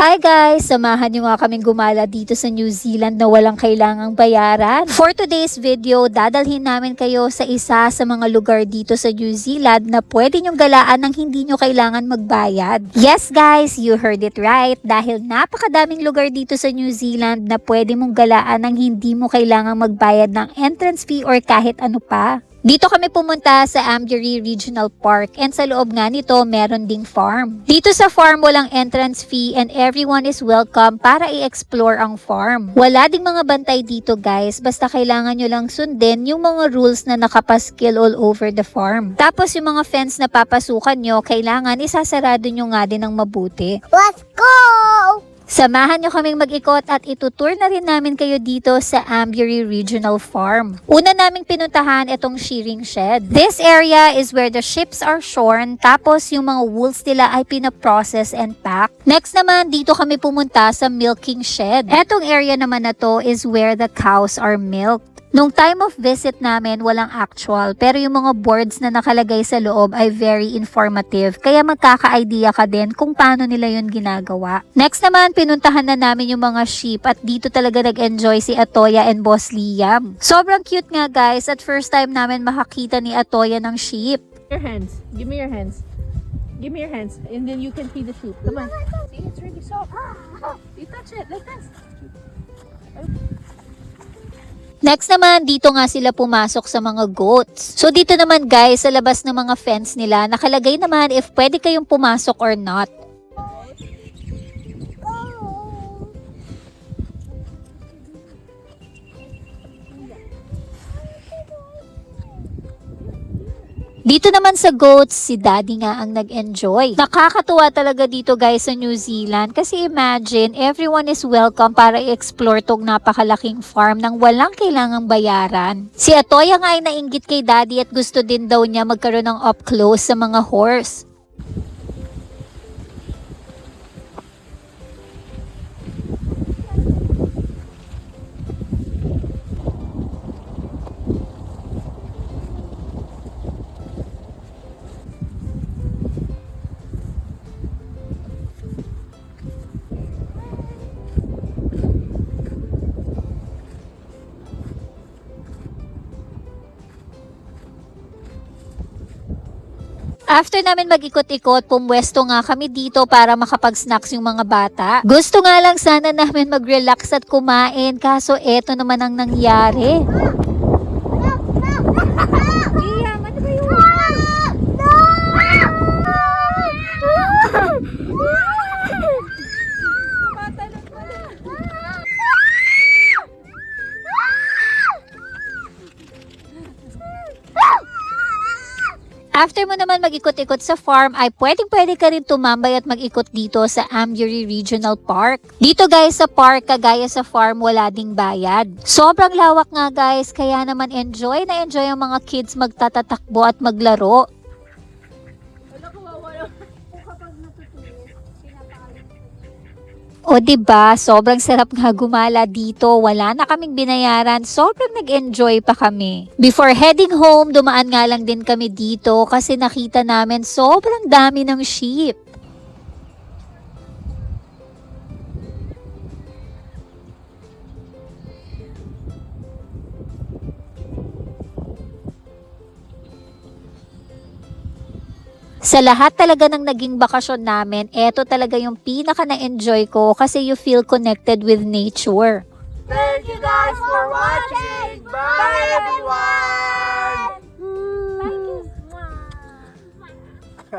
Hi guys! Samahan nyo nga kaming gumala dito sa New Zealand na walang kailangang bayaran. For today's video, dadalhin namin kayo sa isa sa mga lugar dito sa New Zealand na pwede nyong galaan nang hindi nyo kailangan magbayad. Yes guys, you heard it right. Dahil napakadaming lugar dito sa New Zealand na pwede mong galaan nang hindi mo kailangang magbayad ng entrance fee or kahit ano pa. Dito kami pumunta sa Amberley Regional Park and sa loob nga nito meron ding farm. Dito sa farm walang entrance fee and everyone is welcome para i-explore ang farm. Wala ding mga bantay dito guys, basta kailangan nyo lang sundin yung mga rules na nakapaskil all over the farm. Tapos yung mga fence na papasukan nyo, kailangan isasarado nyo nga din ng mabuti. Let's go! Samahan nyo kaming mag-ikot at itutour na rin namin kayo dito sa Amberley Regional Farm. Una naming pinuntahan itong shearing shed. This area is where the ships are shorn, tapos yung mga wools nila ay pinaprocess and pack. Next naman, dito kami pumunta sa milking shed. Etong area naman na to is where the cows are milked. Nung time of visit namin, walang actual, pero yung mga boards na nakalagay sa loob ay very informative, kaya magkaka-idea ka din kung paano nila yun ginagawa. Next naman, pinuntahan na namin yung mga sheep at dito talaga nag-enjoy si Atoya and Boss Liam. Sobrang cute nga guys, at first time namin makakita ni Atoya ng sheep. Your hands. Give me your hands. Give me your hands, and then you can feed the sheep. Come on. See, it's really soft. You touch it like this. Next naman, dito nga sila pumasok sa mga goats. So dito naman guys, sa labas ng mga fence nila, nakalagay naman if pwede kayong pumasok or not. Dito naman sa goats, si Daddy nga ang nag-enjoy. Nakakatuwa talaga dito guys sa New Zealand kasi imagine, everyone is welcome para i-explore tong napakalaking farm nang walang kailangang bayaran. Si Atoya nga ay nainggit kay Daddy at gusto din daw niya magkaroon ng up close sa mga horse. After namin mag-ikot-ikot, pumwesto nga kami dito para makapag-snacks yung mga bata. Gusto nga lang sana namin mag-relax at kumain, kaso eto naman ang nangyari. Liam, ano ba yun? Matalon mo na. After mo naman mag-ikot-ikot sa farm, ay pwedeng-pwede ka rin tumambay at mag-ikot dito sa Amberley Regional Park. Dito guys sa park, kagaya sa farm, wala ding bayad. Sobrang lawak nga guys, kaya naman enjoy na enjoy ang mga kids magtatatakbo at maglaro. Wala, kawawa lang. Kapag natutulis, pinapakalit. O diba, sobrang sarap nga gumala dito. Wala na kaming binayaran. Sobrang nag-enjoy pa kami. Before heading home, dumaan nga lang din kami dito kasi nakita namin sobrang dami ng sheep. Sa lahat talaga ng naging bakasyon namin, eto talaga yung pinaka na-enjoy ko kasi you feel connected with nature. Thank you guys for watching!